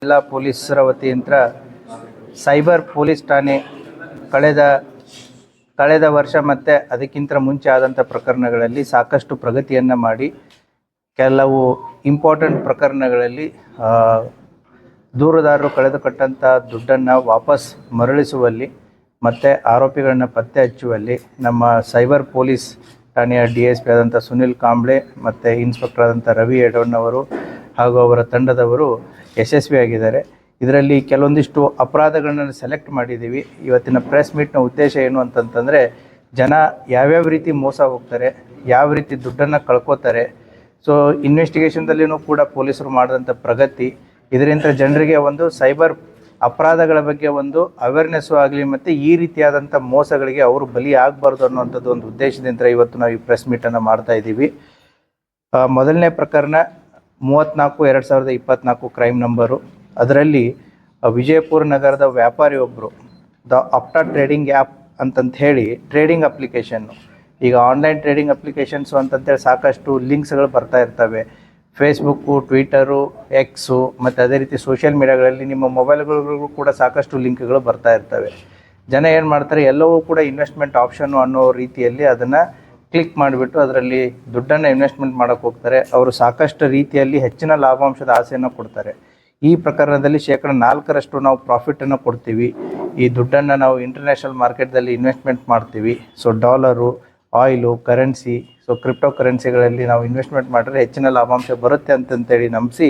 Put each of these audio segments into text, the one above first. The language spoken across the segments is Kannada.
ಜಿಲ್ಲಾ ಪೊಲೀಸರ ವತಿಯಿಂದ ಸೈಬರ್ ಪೊಲೀಸ್ ಠಾಣೆ ಕಳೆದ ವರ್ಷ ಮತ್ತು ಅದಕ್ಕಿಂತ ಮುಂಚೆ ಆದಂಥ ಪ್ರಕರಣಗಳಲ್ಲಿ ಸಾಕಷ್ಟು ಪ್ರಗತಿಯನ್ನು ಮಾಡಿ ಕೆಲವು ಇಂಪಾರ್ಟೆಂಟ್ ಪ್ರಕರಣಗಳಲ್ಲಿ ದೂರುದಾರರು ಕಳೆದುಕೊಟ್ಟಂಥ ದುಡ್ಡನ್ನು ವಾಪಸ್ ಮರಳಿಸುವಲ್ಲಿ ಮತ್ತು ಆರೋಪಿಗಳನ್ನು ಪತ್ತೆ ಹಚ್ಚುವಲ್ಲಿ ನಮ್ಮ ಸೈಬರ್ ಪೊಲೀಸ್ ಠಾಣೆಯ DSP ಆದಂಥ ಸುನಿಲ್ ಕಾಂಬ್ಳೆ ಮತ್ತು ಇನ್ಸ್ಪೆಕ್ಟರ್ ಆದಂಥ ರವಿ ಎಡವಣ್ಣವರು ಹಾಗೂ ಅವರ ತಂಡದವರು ಯಶಸ್ವಿಯಾಗಿದ್ದಾರೆ. ಇದರಲ್ಲಿ ಕೆಲವೊಂದಿಷ್ಟು ಅಪರಾಧಗಳನ್ನು ಸೆಲೆಕ್ಟ್ ಮಾಡಿದ್ದೀವಿ. ಇವತ್ತಿನ ಪ್ರೆಸ್ ಮೀಟ್ನ ಉದ್ದೇಶ ಏನು ಅಂತಂತಂದರೆ, ಜನ ಯಾವ್ಯಾವ ರೀತಿ ಮೋಸ ಹೋಗ್ತಾರೆ, ಯಾವ ರೀತಿ ದುಡ್ಡನ್ನು ಕಳ್ಕೊತಾರೆ. ಸೊ ಇನ್ವೆಸ್ಟಿಗೇಷನ್ದಲ್ಲಿಯೂ ಕೂಡ ಪೊಲೀಸರು ಮಾಡಿದಂಥ ಪ್ರಗತಿ, ಇದರಿಂದ ಜನರಿಗೆ ಒಂದು ಸೈಬರ್ ಅಪರಾಧಗಳ ಬಗ್ಗೆ ಒಂದು ಅವೇರ್ನೆಸ್ಸು ಆಗಲಿ ಮತ್ತು ಈ ರೀತಿಯಾದಂಥ ಮೋಸಗಳಿಗೆ ಅವರು ಬಲಿ ಆಗಬಾರ್ದು ಅನ್ನೋಂಥದ್ದು ಒಂದು ಉದ್ದೇಶದಿಂದ ಇವತ್ತು ನಾವು ಈ ಪ್ರೆಸ್ ಮೀಟನ್ನು ಮಾಡ್ತಾಯಿದ್ದೀವಿ. ಮೊದಲನೇ ಪ್ರಕರಣ 34/2024 ಕ್ರೈಮ್ ನಂಬರು. ಅದರಲ್ಲಿ ವಿಜಯಪುರ ನಗರದ ವ್ಯಾಪಾರಿ ಒಬ್ಬರು ಆಪ್ಟಾ ಟ್ರೇಡಿಂಗ್ ಆ್ಯಪ್ ಅಂತಂತ ಹೇಳಿ ಟ್ರೇಡಿಂಗ್ ಅಪ್ಲಿಕೇಶನ್ನು, ಈಗ ಆನ್ಲೈನ್ ಟ್ರೇಡಿಂಗ್ ಅಪ್ಲಿಕೇಶನ್ಸು ಅಂತಂತೇಳಿ ಸಾಕಷ್ಟು ಲಿಂಕ್ಸ್ಗಳು ಬರ್ತಾ ಇರ್ತವೆ. ಫೇಸ್ಬುಕ್ಕು, ಟ್ವಿಟರು, ಎಕ್ಸು ಮತ್ತು ಅದೇ ರೀತಿ ಸೋಷಿಯಲ್ ಮೀಡಿಯಾಗಳಲ್ಲಿ ನಿಮ್ಮ ಮೊಬೈಲ್ಗಳಿಗೂ ಕೂಡ ಸಾಕಷ್ಟು ಲಿಂಕ್ಗಳು ಬರ್ತಾ ಇರ್ತವೆ. ಜನ ಏನು ಮಾಡ್ತಾರೆ, ಎಲ್ಲವೂ ಕೂಡ ಇನ್ವೆಸ್ಟ್ಮೆಂಟ್ ಆಪ್ಷನ್ನು ಅನ್ನೋ ರೀತಿಯಲ್ಲಿ ಅದನ್ನು ಕ್ಲಿಕ್ ಮಾಡಿಬಿಟ್ಟು ಅದರಲ್ಲಿ ದುಡ್ಡನ್ನು ಇನ್ವೆಸ್ಟ್ಮೆಂಟ್ ಮಾಡೋಕ್ಕೆ ಹೋಗ್ತಾರೆ. ಅವರು ಸಾಕಷ್ಟು ರೀತಿಯಲ್ಲಿ ಹೆಚ್ಚಿನ ಲಾಭಾಂಶದ ಆಸೆಯನ್ನು ಕೊಡ್ತಾರೆ. ಈ ಪ್ರಕರಣದಲ್ಲಿ 4% ನಾವು ಪ್ರಾಫಿಟನ್ನು ಕೊಡ್ತೀವಿ. ಈ ದುಡ್ಡನ್ನು ನಾವು ಇಂಟರ್ನ್ಯಾಷನಲ್ ಮಾರ್ಕೆಟ್ದಲ್ಲಿ ಇನ್ವೆಸ್ಟ್ಮೆಂಟ್ ಮಾಡ್ತೀವಿ. So dollar, oil, currency, so crypto ಕರೆನ್ಸಿಗಳಲ್ಲಿ ನಾವು ಇನ್ವೆಸ್ಟ್ಮೆಂಟ್ ಮಾಡಿದ್ರೆ ಹೆಚ್ಚಿನ ಲಾಭಾಂಶ ಬರುತ್ತೆ ಅಂತಂತೇಳಿ ನಂಬಿಸಿ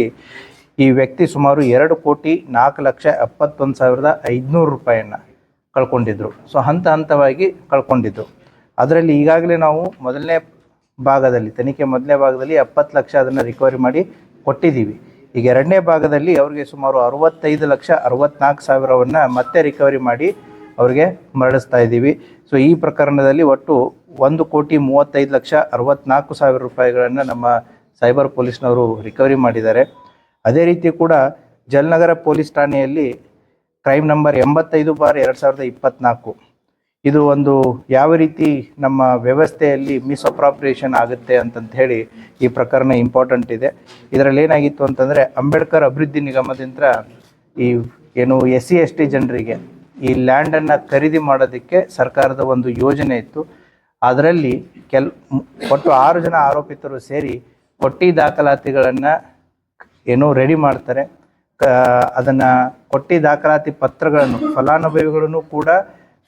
ಈ ವ್ಯಕ್ತಿ ಸುಮಾರು 2,04,71,500 ರೂಪಾಯಿಯನ್ನು ಕಳ್ಕೊಂಡಿದ್ರು. ಸೊ ಹಂತವಾಗಿ ಕಳ್ಕೊಂಡಿದ್ದು. ಅದರಲ್ಲಿ ಈಗಾಗಲೇ ನಾವು ತನಿಖೆ ಮೊದಲನೇ ಭಾಗದಲ್ಲಿ 70 ಲಕ್ಷ ಅದನ್ನು ರಿಕವರಿ ಮಾಡಿ ಕೊಟ್ಟಿದ್ದೀವಿ. ಈಗ ಎರಡನೇ ಭಾಗದಲ್ಲಿ ಅವರಿಗೆ ಸುಮಾರು 65,64,000 ಮತ್ತೆ ರಿಕವರಿ ಮಾಡಿ ಅವರಿಗೆ ಮರಳಿಸ್ತಾ ಇದ್ದೀವಿ. ಸೊ ಈ ಪ್ರಕರಣದಲ್ಲಿ ಒಟ್ಟು 1,35,64,000 ರೂಪಾಯಿಗಳನ್ನು ನಮ್ಮ ಸೈಬರ್ ಪೊಲೀಸ್ನವರು ರಿಕವರಿ ಮಾಡಿದ್ದಾರೆ. ಅದೇ ರೀತಿ ಕೂಡ ಜಲನಗರ ಪೊಲೀಸ್ ಠಾಣೆಯಲ್ಲಿ ಕ್ರೈಮ್ ನಂಬರ್ 85/2024, ಇದು ಒಂದು ಯಾವ ರೀತಿ ನಮ್ಮ ವ್ಯವಸ್ಥೆಯಲ್ಲಿ ಮಿಸ್ಅಪ್ರಾಪ್ರಿಯೇಷನ್ ಆಗುತ್ತೆ ಅಂತಂತ ಹೇಳಿ ಈ ಪ್ರಕರಣ ಇಂಪಾರ್ಟೆಂಟ್ ಇದೆ. ಇದರಲ್ಲಿ ಏನಾಗಿತ್ತು ಅಂತಂದರೆ, ಅಂಬೇಡ್ಕರ್ ಅಭಿವೃದ್ಧಿ ನಿಗಮದಿಂದ ಈ ಏನು SC/ST ಜನರಿಗೆ ಈ ಲ್ಯಾಂಡನ್ನು ಖರೀದಿ ಮಾಡೋದಕ್ಕೆ ಸರ್ಕಾರದ ಒಂದು ಯೋಜನೆ ಇತ್ತು. ಅದರಲ್ಲಿ ಒಟ್ಟು 6 ಜನ ಆರೋಪಿತರು ಸೇರಿ ಕೊಟ್ಟಿ ದಾಖಲಾತಿಗಳನ್ನು ರೆಡಿ ಮಾಡ್ತಾರೆ. ಅದನ್ನು ಕೊಟ್ಟಿ ದಾಖಲಾತಿ ಪತ್ರಗಳನ್ನು ಫಲಾನುಭವಿಗಳನ್ನು ಕೂಡ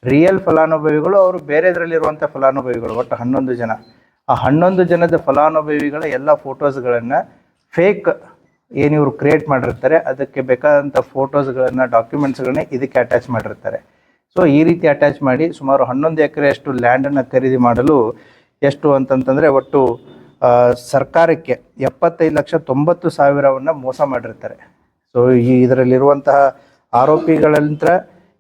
ರಿಯಲ್ ಫಲಾನುಭವಿಗಳು, ಅವರು ಬೇರೆದರಲ್ಲಿರುವಂಥ ಫಲಾನುಭವಿಗಳು, ಒಟ್ಟು 11 ಜನ. ಆ 11 ಜನದ ಫಲಾನುಭವಿಗಳ ಎಲ್ಲ ಫೋಟೋಸ್ಗಳನ್ನು ಫೇಕ್ ಇವರು ಕ್ರಿಯೇಟ್ ಮಾಡಿರ್ತಾರೆ. ಅದಕ್ಕೆ ಬೇಕಾದಂಥ ಫೋಟೋಸ್ಗಳನ್ನು, ಡಾಕ್ಯುಮೆಂಟ್ಸ್ಗಳನ್ನ ಇದಕ್ಕೆ ಅಟ್ಯಾಚ್ ಮಾಡಿರ್ತಾರೆ. ಸೊ ಈ ರೀತಿ ಅಟ್ಯಾಚ್ ಮಾಡಿ ಸುಮಾರು 11 ಎಕರೆಯಷ್ಟು ಲ್ಯಾಂಡನ್ನು ಖರೀದಿ ಮಾಡಲು ಎಷ್ಟು ಅಂತಂತಂದರೆ ಒಟ್ಟು ಸರ್ಕಾರಕ್ಕೆ 75,90,000 ಮೋಸ ಮಾಡಿರ್ತಾರೆ. ಸೊ ಇದರಲ್ಲಿರುವಂತಹ ಆರೋಪಿಗಳಂತ್ರ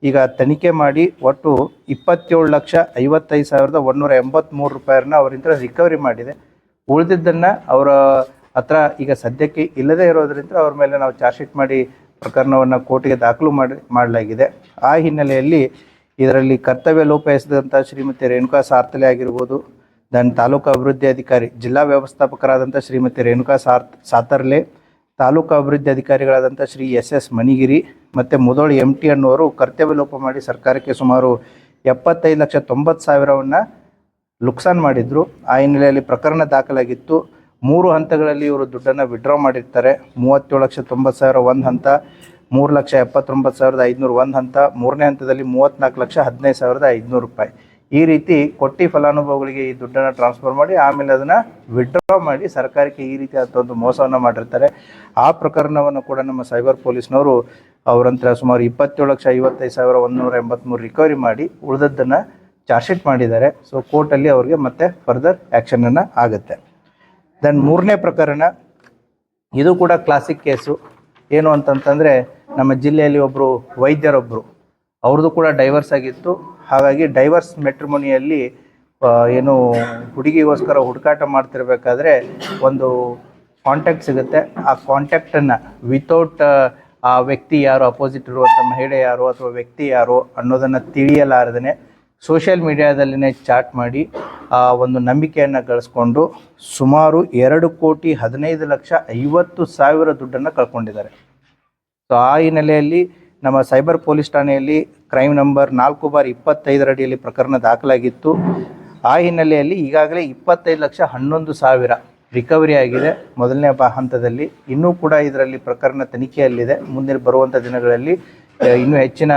ಈಗ ತನಿಖೆ ಮಾಡಿ ಒಟ್ಟು 27,55,183 ರೂಪಾಯಿಯನ್ನು ಅವರಿಂದ ರಿಕವರಿ ಮಾಡಿದೆ. ಉಳಿದಿದ್ದನ್ನು ಅವರ ಹತ್ರ ಈಗ ಸದ್ಯಕ್ಕೆ ಇಲ್ಲದೇ ಇರೋದರಿಂದ ಅವ್ರ ಮೇಲೆ ನಾವು ಚಾರ್ಜ್ ಶೀಟ್ ಮಾಡಿ ಪ್ರಕರಣವನ್ನು ಕೋರ್ಟಿಗೆ ದಾಖಲು ಮಾಡಲಾಗಿದೆ. ಆ ಹಿನ್ನೆಲೆಯಲ್ಲಿ ಇದರಲ್ಲಿ ಕರ್ತವ್ಯ ಲೋಪ ಎಸೆದಂಥ ಶ್ರೀಮತಿ ರೇಣುಕಾ ಸಾರ್ತಲೆ ಆಗಿರ್ಬೋದು, ತಾಲೂಕು ಅಭಿವೃದ್ಧಿ ಅಧಿಕಾರಿ, ಜಿಲ್ಲಾ ವ್ಯವಸ್ಥಾಪಕರಾದಂಥ ಶ್ರೀಮತಿ ರೇಣುಕಾ ಸಾತರ್ಲೆ, ತಾಲೂಕು ಅಭಿವೃದ್ಧಿ ಅಧಿಕಾರಿಗಳಾದಂಥ ಶ್ರೀ SS ಮಣಿಗಿರಿ ಮತ್ತು ಮುದೋಳಿ MT ಅನ್ನೋರು ಕರ್ತವ್ಯ ಲೋಪ ಮಾಡಿ ಸರ್ಕಾರಕ್ಕೆ ಸುಮಾರು 75,90,000 ನುಕ್ಸಾನ್ ಮಾಡಿದರು. ಆ ಹಿನ್ನೆಲೆಯಲ್ಲಿ ಪ್ರಕರಣ ದಾಖಲಾಗಿತ್ತು. 3 ಹಂತಗಳಲ್ಲಿ ಇವರು ದುಡ್ಡನ್ನು ವಿಡ್ರಾ ಮಾಡಿರ್ತಾರೆ. 37,90,000 ಒಂದು ಹಂತ, 3,79,500 ಒಂದು ಹಂತ, ಮೂರನೇ ಹಂತದಲ್ಲಿ 34,15,500 ರೂಪಾಯಿ. ಈ ರೀತಿ ಕೊಟ್ಟಿ ಫಲಾನುಭವಿಗಳಿಗೆ ಈ ದುಡ್ಡನ್ನು ಟ್ರಾನ್ಸ್ಫರ್ ಮಾಡಿ ಆಮೇಲೆ ಅದನ್ನು ವಿಡ್ರಾ ಮಾಡಿ ಸರ್ಕಾರಕ್ಕೆ ಈ ರೀತಿಯಾದ ಒಂದು ಮೋಸವನ್ನು ಮಾಡಿರ್ತಾರೆ. ಆ ಪ್ರಕರಣವನ್ನು ಕೂಡ ನಮ್ಮ ಸೈಬರ್ ಪೊಲೀಸ್ನವರು ಅವರಂತರ ಸುಮಾರು 27,55,183 ರಿಕವರಿ ಮಾಡಿ ಉಳಿದದ್ದನ್ನು ಚಾರ್ಜ್ ಶೀಟ್ ಮಾಡಿದ್ದಾರೆ. ಸೊ ಕೋರ್ಟಲ್ಲಿ ಅವ್ರಿಗೆ ಮತ್ತೆ ಫರ್ದರ್ ಆ್ಯಕ್ಷನನ್ನು ಆಗುತ್ತೆ. ದೆನ್ ಮೂರನೇ ಪ್ರಕರಣ, ಇದು ಕೂಡ ಕ್ಲಾಸಿಕ್ ಕೇಸು. ಏನು ಅಂತಂತಂದರೆ, ನಮ್ಮ ಜಿಲ್ಲೆಯಲ್ಲಿ ಒಬ್ಬರು ವೈದ್ಯರೊಬ್ಬರು, ಅವ್ರದ್ದು ಕೂಡ ಡೈವರ್ಸ್ ಆಗಿತ್ತು. ಹಾಗಾಗಿ ಡೈವರ್ಸ್ ಮೆಟ್ರಿಮೋನಿಯಲ್ಲಿ ಏನು ಹುಡುಗಿಗೋಸ್ಕರ ಹುಡುಕಾಟ ಮಾಡ್ತಿರ್ಬೇಕಾದ್ರೆ ಒಂದು ಕಾಂಟ್ಯಾಕ್ಟ್ ಸಿಗುತ್ತೆ. ಆ ಕಾಂಟ್ಯಾಕ್ಟನ್ನು ವಿತೌಟ್ ಆ ವ್ಯಕ್ತಿ ಯಾರು, ಅಪೋಸಿಟ್ ಇರುವಂಥ ಮಹಿಳೆ ಯಾರು ಅಥವಾ ವ್ಯಕ್ತಿ ಯಾರು ಅನ್ನೋದನ್ನು ತಿಳಿಯಲಾರದೇ ಸೋಷಿಯಲ್ ಮೀಡಿಯಾದಲ್ಲಿನೇ ಚಾಟ್ ಮಾಡಿ ಒಂದು ನಂಬಿಕೆಯನ್ನು ಗಳಿಸ್ಕೊಂಡು ಸುಮಾರು 2,15,50,000 ದುಡ್ಡನ್ನು ಕಳ್ಕೊಂಡಿದ್ದಾರೆ. ಸೊ ಆ ಹಿನ್ನೆಲೆಯಲ್ಲಿ ನಮ್ಮ ಸೈಬರ್ ಪೊಲೀಸ್ ಠಾಣೆಯಲ್ಲಿ ಕ್ರೈಮ್ ನಂಬರ್ 4/25 ಅಡಿಯಲ್ಲಿ ಪ್ರಕರಣ ದಾಖಲಾಗಿತ್ತು. ಆ ಹಿನ್ನೆಲೆಯಲ್ಲಿ ಈಗಾಗಲೇ 25,11,000 ರಿಕವರಿ ಆಗಿದೆ ಮೊದಲನೇ ಹಂತದಲ್ಲಿ. ಇನ್ನೂ ಕೂಡ ಇದರಲ್ಲಿ ಪ್ರಕರಣ ತನಿಖೆಯಲ್ಲಿದೆ. ಮುಂದೆ ಬರುವಂಥ ದಿನಗಳಲ್ಲಿ ಇನ್ನೂ ಹೆಚ್ಚಿನ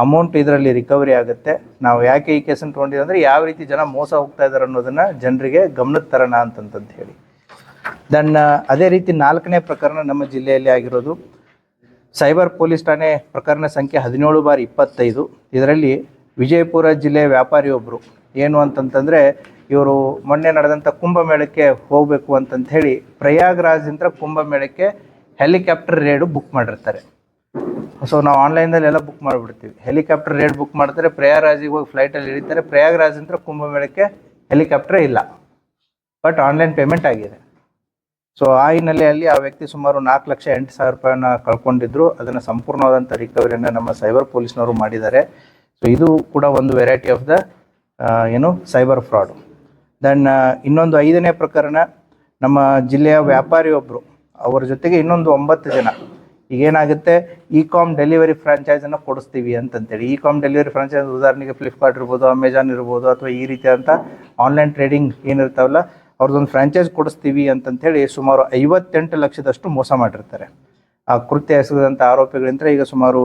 ಅಮೌಂಟ್ ಇದರಲ್ಲಿ ರಿಕವರಿ ಆಗುತ್ತೆ. ನಾವು ಯಾಕೆ ಈ ಕೇಸನ್ನು ತೊಗೊಂಡಿದ್ದೀವಿ ಅಂದರೆ ಯಾವ ರೀತಿ ಜನ ಮೋಸ ಹೋಗ್ತಾ ಇದ್ದಾರೆ ಅನ್ನೋದನ್ನು ಜನರಿಗೆ ಗಮನಕ್ಕೆ ತರೋಣ ಅಂತಂತ ಹೇಳಿ. ಅದೇ ರೀತಿ 4ನೇ ಪ್ರಕರಣ ನಮ್ಮ ಜಿಲ್ಲೆಯಲ್ಲಿ ಆಗಿರೋದು ಸೈಬರ್ ಪೊಲೀಸ್ ಠಾಣೆ ಪ್ರಕರಣ ಸಂಖ್ಯೆ 17/25. ಇದರಲ್ಲಿ ವಿಜಯಪುರ ಜಿಲ್ಲೆಯ ವ್ಯಾಪಾರಿಯೊಬ್ಬರು ಏನು ಅಂತಂತಂದರೆ, ಇವರು ಮೊನ್ನೆ ನಡೆದಂಥ ಕುಂಭಮೇಳಕ್ಕೆ ಹೋಗಬೇಕು ಅಂತಂತ ಹೇಳಿ ಪ್ರಯಾಗ್ರಾಜ್ದಿಂದ ಕುಂಭಮೇಳಕ್ಕೆ ಹೆಲಿಕಾಪ್ಟರ್ ರೇಡು ಬುಕ್ ಮಾಡಿರ್ತಾರೆ. ಸೊ ನಾವು ಆನ್ಲೈನಲ್ಲಿ ಎಲ್ಲ ಬುಕ್ ಮಾಡಿಬಿಡ್ತೀವಿ. ಹೆಲಿಕಾಪ್ಟರ್ ರೇಟ್ ಬುಕ್ ಮಾಡ್ತಾರೆ, ಪ್ರಯಾಗ್ರಾಜಿಗೆ ಹೋಗಿ ಫ್ಲೈಟಲ್ಲಿ ಇಳಿತಾರೆ. ಪ್ರಯಾಗ್ರಾಜ್ದಿಂದ ಕುಂಭಮೇಳಕ್ಕೆ ಹೆಲಿಕಾಪ್ಟರ್ ಇಲ್ಲ, ಬಟ್ ಆನ್ಲೈನ್ ಪೇಮೆಂಟ್ ಆಗಿದೆ. ಸೊ ಆ ಹಿನ್ನೆಲೆಯಲ್ಲಿ ಆ ವ್ಯಕ್ತಿ ಸುಮಾರು 4,08,000 ರೂಪಾಯಿನ ಕಳ್ಕೊಂಡಿದ್ರು. ಅದನ್ನು ಸಂಪೂರ್ಣವಾದಂಥ ರಿಕವರಿಯನ್ನು ನಮ್ಮ ಸೈಬರ್ ಪೊಲೀಸ್ನವರು ಮಾಡಿದ್ದಾರೆ. ಸೊ ಇದು ಕೂಡ ಒಂದು variety of the cyber fraud. ಇನ್ನೊಂದು 5ನೇ ಪ್ರಕರಣ ನಮ್ಮ ಜಿಲ್ಲೆಯ ವ್ಯಾಪಾರಿಯೊಬ್ಬರು, ಅವರ ಜೊತೆಗೆ ಇನ್ನೊಂದು 9 ಜನ. ಈಗೇನಾಗುತ್ತೆ, ಇ-ಕಾಮ್ ಡೆಲಿವರಿ ಫ್ರಾಂಚೈಸನ್ನು ಕೊಡಿಸ್ತೀವಿ ಅಂತಂತೇಳಿ. ಇ-ಕಾಮ್ ಡೆಲಿವರಿ ಫ್ರಾಂಚೈಸ್ ಉದಾಹರಣೆಗೆ ಫ್ಲಿಪ್ಕಾರ್ಟ್ ಇರ್ಬೋದು, ಅಮೆಜಾನ್ ಇರ್ಬೋದು, ಅಥವಾ ಈ ರೀತಿಯಾದಂಥ ಆನ್ಲೈನ್ ಟ್ರೇಡಿಂಗ್ ಏನಿರ್ತಾವಲ್ಲ ಅವ್ರದ್ದೊಂದು ಫ್ರಾಂಚೈಸ್ ಕೊಡಿಸ್ತೀವಿ ಅಂತಂಥೇಳಿ ಸುಮಾರು 58 ಲಕ್ಷದಷ್ಟು ಮೋಸ ಮಾಡಿರ್ತಾರೆ. ಆ ಕೃತ್ಯ ಎಸಗಿದಂಥ ಆರೋಪಿಗಳಿಂದ ಈಗ ಸುಮಾರು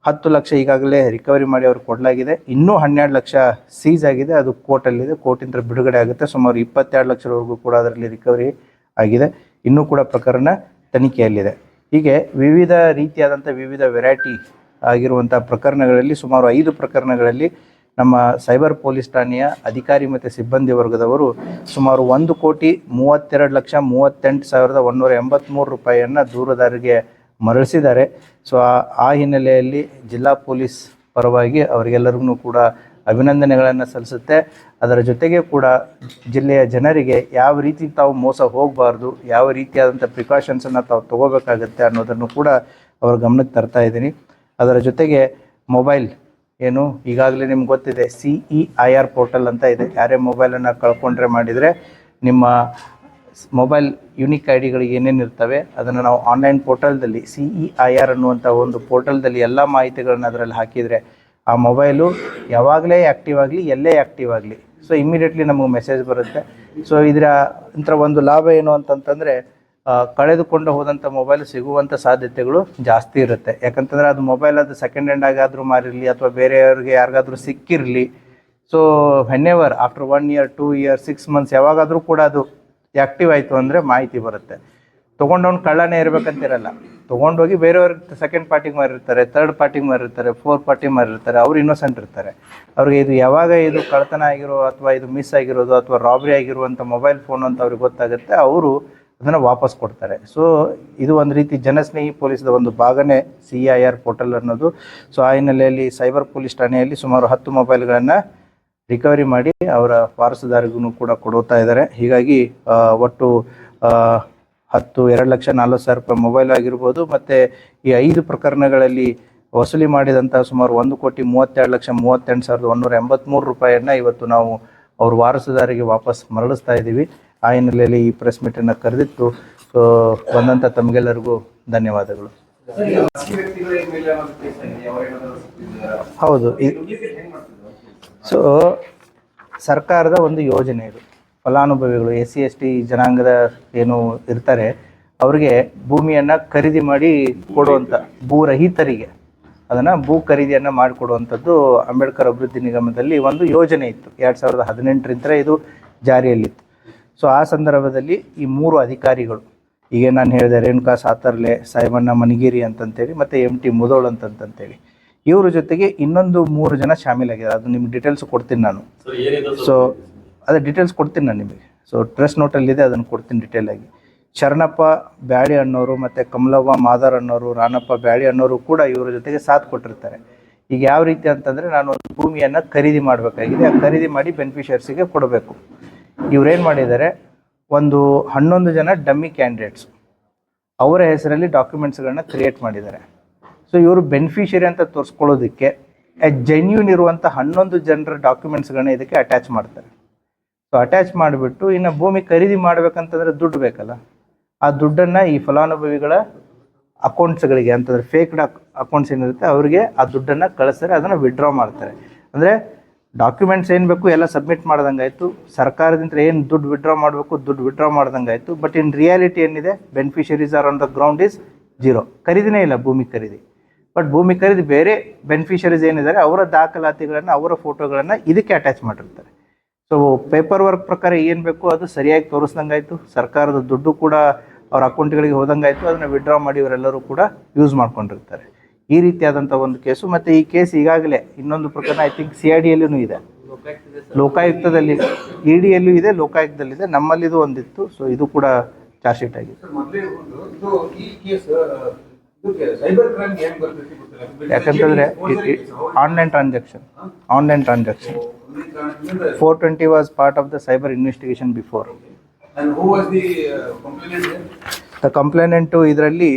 10 ಲಕ್ಷ ಈಗಾಗಲೇ ರಿಕವರಿ ಮಾಡಿ ಅವ್ರಿಗೆ ಕೊಡಲಾಗಿದೆ. ಇನ್ನೂ 12 ಲಕ್ಷ ಸೀಸ್ ಆಗಿದೆ, ಅದು ಕೋರ್ಟಲ್ಲಿದೆ. ಕೋರ್ಟಿಂದ ಬಿಡುಗಡೆ ಆಗುತ್ತೆ. ಸುಮಾರು 22 ಲಕ್ಷದವರೆಗೂ ಕೂಡ ಅದರಲ್ಲಿ ರಿಕವರಿ ಆಗಿದೆ. ಇನ್ನೂ ಕೂಡ ಪ್ರಕರಣ ತನಿಖೆಯಲ್ಲಿದೆ. ಹೀಗೆ ವಿವಿಧ ರೀತಿಯಾದಂಥ ವಿವಿಧ ವೆರೈಟಿ ಆಗಿರುವಂಥ ಪ್ರಕರಣಗಳಲ್ಲಿ ಸುಮಾರು 5 ಪ್ರಕರಣಗಳಲ್ಲಿ ನಮ್ಮ ಸೈಬರ್ ಪೊಲೀಸ್ ಠಾಣೆಯ ಅಧಿಕಾರಿ ಮತ್ತು ಸಿಬ್ಬಂದಿ ವರ್ಗದವರು ಸುಮಾರು 1,32,38,183 ರೂಪಾಯಿಯನ್ನು ದೂರುದಾರರಿಗೆ ಮರಳಿಸಿದ್ದಾರೆ. ಸೊ ಆ ಹಿನ್ನೆಲೆಯಲ್ಲಿ ಜಿಲ್ಲಾ ಪೊಲೀಸ್ ಪರವಾಗಿ ಅವರಿಗೆಲ್ಲರಿಗೂ ಕೂಡ ಅಭಿನಂದನೆಗಳನ್ನು ಸಲ್ಲಿಸುತ್ತೆ. ಅದರ ಜೊತೆಗೆ ಕೂಡ ಜಿಲ್ಲೆಯ ಜನರಿಗೆ ಯಾವ ರೀತಿ ತಾವು ಮೋಸ ಹೋಗಬಾರ್ದು, ಯಾವ ರೀತಿಯಾದಂಥ ಪ್ರಿಕಾಷನ್ಸನ್ನು ತಾವು ತೊಗೋಬೇಕಾಗತ್ತೆ ಅನ್ನೋದನ್ನು ಕೂಡ ಅವ್ರ ಗಮನಕ್ಕೆ ತರ್ತಾ ಇದ್ದೀನಿ. ಅದರ ಜೊತೆಗೆ ಮೊಬೈಲ್ ಏನು ಈಗಾಗಲೇ ನಿಮ್ಗೆ ಗೊತ್ತಿದೆ, CEIR ಪೋರ್ಟಲ್ ಅಂತ ಇದೆ. ಯಾರೇ ಮೊಬೈಲನ್ನು ಕಳ್ಕೊಂಡ್ರೆ ಮಾಡಿದರೆ ನಿಮ್ಮ ಮೊಬೈಲ್ ಯುನಿಕ್ ಐ ಡಿಗಳಿಗೆ ಏನೇನು ಇರ್ತವೆ ಅದನ್ನು ನಾವು ಆನ್ಲೈನ್ ಪೋರ್ಟಲ್ದಲ್ಲಿ CEIR ಅನ್ನುವಂಥ ಒಂದು ಪೋರ್ಟಲ್ದಲ್ಲಿ ಎಲ್ಲ ಮಾಹಿತಿಗಳನ್ನು ಅದರಲ್ಲಿ ಹಾಕಿದರೆ ಆ ಮೊಬೈಲು ಯಾವಾಗಲೇ ಆ್ಯಕ್ಟಿವ್ ಆಗಲಿ, ಎಲ್ಲೇ ಆ್ಯಕ್ಟಿವ್ ಆಗಲಿ, ಸೊ ಇಮ್ಮಿಡಿಯೇಟ್ಲಿ ನಮಗೆ ಮೆಸೇಜ್ ಬರುತ್ತೆ. ಸೊ ಇದರ ಒಂದು ಲಾಭ ಏನು ಅಂತಂತಂದರೆ, ಕಳೆದುಕೊಂಡು ಹೋದಂಥ ಮೊಬೈಲ್ ಸಿಗುವಂಥ ಸಾಧ್ಯತೆಗಳು ಜಾಸ್ತಿ ಇರುತ್ತೆ. ಯಾಕಂತಂದರೆ ಅದು ಮೊಬೈಲ್ ಅದು ಸೆಕೆಂಡ್ ಹ್ಯಾಂಡ್ ಆಗಾದರೂ ಮಾರಿರಲಿ ಅಥವಾ ಬೇರೆಯವ್ರಿಗೆ ಯಾರಿಗಾದ್ರೂ ಸಿಕ್ಕಿರಲಿ, so whenever after 1 year 2 year 6 months ಯಾವಾಗಾದರೂ ಕೂಡ ಅದು ಆ್ಯಕ್ಟಿವ್ ಆಯಿತು ಅಂದರೆ ಮಾಹಿತಿ ಬರುತ್ತೆ. ತೊಗೊಂಡವ್ನು ಕಳ್ಳನೇ ಇರಬೇಕಂತಿರಲ್ಲ, ತೊಗೊಂಡೋಗಿ ಬೇರೆಯವ್ರಿಗೆ ಸೆಕೆಂಡ್ ಪಾರ್ಟಿಗೆ ಮಾರಿರ್ತಾರೆ, ಥರ್ಡ್ ಪಾರ್ಟಿಗೆ ಮಾರಿರ್ತಾರೆ, ಫೋರ್ತ್ ಪಾರ್ಟಿಗೆ ಮಾರಿರ್ತಾರೆ. ಅವರು ಇನ್ನೋಸೆಂಟ್ ಇರ್ತಾರೆ. ಅವ್ರಿಗೆ ಇದು ಯಾವಾಗ ಇದು ಕಳ್ಳತನ ಆಗಿರೋ ಅಥವಾ ಇದು ಮಿಸ್ ಆಗಿರೋದು ಅಥವಾ ರಾಬ್ರಿ ಆಗಿರುವಂಥ ಮೊಬೈಲ್ ಫೋನ್ ಅಂತ ಅವ್ರಿಗೆ ಗೊತ್ತಾಗುತ್ತೆ, ಅವರು ಅದನ್ನು ವಾಪಸ್ ಕೊಡ್ತಾರೆ. ಸೊ ಇದು ಒಂದು ರೀತಿ ಜನಸ್ನೇಹಿ ಪೊಲೀಸ್ದ ಒಂದು ಭಾಗನೇ CEIR ಪೋರ್ಟಲ್ ಅನ್ನೋದು. ಸೊ ಆ ಹಿನ್ನೆಲೆಯಲ್ಲಿ ಸೈಬರ್ ಪೊಲೀಸ್ ಠಾಣೆಯಲ್ಲಿ ಸುಮಾರು 10 ಮೊಬೈಲ್ಗಳನ್ನು ರಿಕವರಿ ಮಾಡಿ ಅವರ ವಾರಸುದಾರಿಗೂ ಕೂಡ ಕೊಡ್ತಾ ಇದ್ದಾರೆ. ಹೀಗಾಗಿ ಒಟ್ಟು 2,40,000 ರೂಪಾಯಿ ಮೊಬೈಲ್ ಆಗಿರ್ಬೋದು, ಮತ್ತು ಈ 5 ಪ್ರಕರಣಗಳಲ್ಲಿ ವಸೂಲಿ ಮಾಡಿದಂಥ ಸುಮಾರು 1,32,38,183 ರೂಪಾಯಿಯನ್ನು ಇವತ್ತು ನಾವು ಅವ್ರ ವಾರಸುದಾರಿಗೆ ವಾಪಸ್ ಮರಳಿಸ್ತಾ ಇದ್ದೀವಿ. ಆ ಹಿನ್ನೆಲೆಯಲ್ಲಿ ಈ ಪ್ರೆಸ್ ಮೀಟನ್ನು ಕರೆದಿತ್ತು. ಸೊ ಬಂದಂಥ ತಮಗೆಲ್ಲರಿಗೂ ಧನ್ಯವಾದಗಳು. ಹೌದು, ಸೊ ಸರ್ಕಾರದ ಒಂದು ಯೋಜನೆ ಇದು. ಫಲಾನುಭವಿಗಳು SC/ST ಜನಾಂಗದ ಏನು ಇರ್ತಾರೆ ಅವರಿಗೆ ಭೂಮಿಯನ್ನು ಖರೀದಿ ಮಾಡಿ ಕೊಡುವಂಥ ಭೂರಹಿತರಿಗೆ ಅದನ್ನು ಭೂ ಖರೀದಿಯನ್ನು ಮಾಡಿಕೊಡುವಂಥದ್ದು ಅಂಬೇಡ್ಕರ್ ಅಭಿವೃದ್ಧಿ ನಿಗಮದಲ್ಲಿ ಒಂದು ಯೋಜನೆ ಇತ್ತು. 2018ರಿಂದ ಇದು ಜಾರಿಯಲ್ಲಿತ್ತು. ಸೊ ಆ ಸಂದರ್ಭದಲ್ಲಿ ಈ 3 ಅಧಿಕಾರಿಗಳು, ಈಗ ನಾನು ಹೇಳಿದೆ ರೇಣುಕಾ ಸಾತರ್ಲೆ, ಸಾಯಬಣ್ಣ ಮನಿಗೇರಿ ಅಂತಂತೇಳಿ ಮತ್ತು MT ಮುದೋಳ್ ಅಂತಂತೇಳಿ, ಇವ್ರ ಜೊತೆಗೆ ಇನ್ನೊಂದು 3 ಜನ ಶಾಮೀಲಾಗಿದ್ದಾರೆ. ಅದು ನಿಮ್ಗೆ ಡೀಟೇಲ್ಸ್ ಕೊಡ್ತೀನಿ ನಾನು. ಸೊ ಅದೇ ಡೀಟೇಲ್ಸ್ ಕೊಡ್ತೀನಿ ನಾನು ನಿಮಗೆ. ಸೊ ಪ್ರೆಸ್ ನೋಟಲ್ಲಿದೆ, ಅದನ್ನು ಕೊಡ್ತೀನಿ ಡೀಟೇಲಾಗಿ. ಶರಣಪ್ಪ ಬ್ಯಾಳಿ ಅನ್ನೋರು ಮತ್ತು ಕಮಲವ್ವ ಮಾದಾರ್ ಅನ್ನೋರು, ರಾಣಪ್ಪ ಬ್ಯಾಳಿ ಅನ್ನೋರು ಕೂಡ ಇವರ ಜೊತೆಗೆ ಸಾಥ್ ಕೊಟ್ಟಿರ್ತಾರೆ. ಈಗ ಯಾವ ರೀತಿ ಅಂತಂದರೆ, ನಾನು ಒಂದು ಭೂಮಿಯನ್ನು ಖರೀದಿ ಮಾಡಬೇಕಾಗಿದೆ, ಆ ಖರೀದಿ ಮಾಡಿ ಬೆನಿಫಿಷಿಯರ್ಸಿಗೆ ಕೊಡಬೇಕು. ಇವರೇನು ಮಾಡಿದ್ದಾರೆ, ಒಂದು 11 ಜನ ಡಮ್ಮಿ ಕ್ಯಾಂಡಿಡೇಟ್ಸ್ ಅವರ ಹೆಸರಲ್ಲಿ ಡಾಕ್ಯುಮೆಂಟ್ಸ್ಗಳನ್ನ ಕ್ರಿಯೇಟ್ ಮಾಡಿದ್ದಾರೆ. ಸೊ ಇವರು ಬೆನಿಫಿಷಿಯರಿ ಅಂತ ತೋರಿಸ್ಕೊಳ್ಳೋದಕ್ಕೆ ಜೆನ್ಯೂನ್ ಇರುವಂಥ 11 ಜನರ ಡಾಕ್ಯುಮೆಂಟ್ಸ್ಗಳನ್ನ ಇದಕ್ಕೆ ಅಟ್ಯಾಚ್ ಮಾಡ್ತಾರೆ. ಸೊ ಅಟ್ಯಾಚ್ ಮಾಡಿಬಿಟ್ಟು ಇನ್ನು ಭೂಮಿ ಖರೀದಿ ಮಾಡಬೇಕಂತಂದರೆ ದುಡ್ಡು ಬೇಕಲ್ಲ, ಆ ದುಡ್ಡನ್ನು ಈ ಫಲಾನುಭವಿಗಳ ಅಕೌಂಟ್ಸ್ಗಳಿಗೆ ಅಂತಂದರೆ ಫೇಕ್ಡ್ ಅಕೌಂಟ್ಸ್ ಏನಿರುತ್ತೆ ಅವರಿಗೆ ಆ ದುಡ್ಡನ್ನು ಕಳಿಸ್ತಾರೆ, ಅದನ್ನು ವಿಡ್ರಾ ಮಾಡ್ತಾರೆ. ಅಂದರೆ ಡಾಕ್ಯುಮೆಂಟ್ಸ್ ಏನು ಬೇಕು ಎಲ್ಲ ಸಬ್ಮಿಟ್ ಮಾಡ್ದಂಗಾಯಿತು, ಸರ್ಕಾರದಿಂದ ಏನು ದುಡ್ಡು ವಿಡ್ರಾ ಮಾಡಬೇಕು ದುಡ್ಡು ವಿಡ್ರಾ ಮಾಡ್ದಂಗಾಯಿತು. ಬಟ್ ಇನ್ ರಿಯಾಲಿಟಿ ಏನಿದೆ, beneficiaries are on the ground is zero. ಖರೀದಿನೇ ಇಲ್ಲ ಭೂಮಿ ಖರೀದಿ. ಬಟ್ ಭೂಮಿ ಖರೀದಿ ಬೇರೆ ಬೆನಿಫಿಷರೀಸ್ ಏನಿದ್ದಾರೆ ಅವರ ದಾಖಲಾತಿಗಳನ್ನು, ಅವರ ಫೋಟೋಗಳನ್ನು ಇದಕ್ಕೆ ಅಟ್ಯಾಚ್ ಮಾಡಿರ್ತಾರೆ. ಸೊ ಪೇಪರ್ ವರ್ಕ್ ಪ್ರಕಾರ ಏನು ಬೇಕು ಅದು ಸರಿಯಾಗಿ ತೋರಿಸ್ದಂಗಾಯಿತು, ಸರ್ಕಾರದ ದುಡ್ಡು ಕೂಡ ಅವ್ರ ಅಕೌಂಟ್ಗಳಿಗೆ ಹೋದಂಗಾಯಿತು, ಅದನ್ನು ವಿಡ್ರಾ ಮಾಡಿ ಇವರೆಲ್ಲರೂ ಕೂಡ ಯೂಸ್ ಮಾಡ್ಕೊಂಡಿರ್ತಾರೆ. ಈ ರೀತಿಯಾದಂಥ ಒಂದು ಕೇಸು. ಮತ್ತು ಈ ಕೇಸ್ ಈಗಾಗಲೇ ಇನ್ನೊಂದು ಪ್ರಕರಣ ಐ ಥಿಂಕ್ CIDಯಲ್ಲೂ ಇದೆ, ಲೋಕಾಯುಕ್ತದಲ್ಲಿ, EDಯಲ್ಲೂ ಇದೆ, ಲೋಕಾಯುಕ್ತದಲ್ಲಿದೆ, ನಮ್ಮಲ್ಲಿದು ಒಂದಿತ್ತು. ಸೊ ಇದು ಕೂಡ ಚಾರ್ಜ್ ಶೀಟ್ ಆಗಿದೆ. ಯಾಕಂತಂದರೆ online transaction 420 was part of the cyber investigation before. The complainant ಇದರಲ್ಲಿ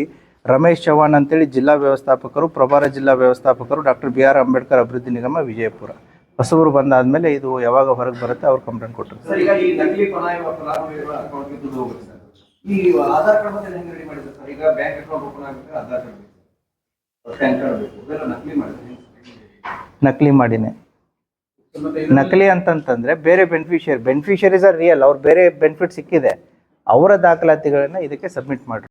ರಮೇಶ್ ಚವ್ಹಾಣ್ ಅಂತೇಳಿ ಜಿಲ್ಲಾ ವ್ಯವಸ್ಥಾಪಕರು, ಪ್ರಭಾರ ಜಿಲ್ಲಾ ವ್ಯವಸ್ಥಾಪಕರು, ಡಾಕ್ಟರ್ BR ಅಂಬೇಡ್ಕರ್ ಅಭಿವೃದ್ಧಿ ನಿಗಮ, ವಿಜಯಪುರ. ಹೊಸಬರು ಬಂದಾದ್ಮೇಲೆ ಇದು ಯಾವಾಗ ಹೊರಗೆ ಬರುತ್ತೆ ಅವ್ರು ಕಂಪ್ಲೇಂಟ್ ಕೊಟ್ಟರು. ನಕಲಿ ಮಾಡಿನೇ. ನಕಲಿ ಅಂತಂತಂದ್ರೆ ಬೇರೆ ಬೆನಿಫಿಷರೀಸ್ ಆರ್ ರಿಯಲ್, ಅವ್ರು ಬೇರೆ ಬೆನಿಫಿಟ್ ಸಿಕ್ಕಿದೆ, ಅವರ ದಾಖಲಾತಿಗಳನ್ನ ಇದಕ್ಕೆ ಸಬ್ಮಿಟ್ ಮಾಡ್ರಿ.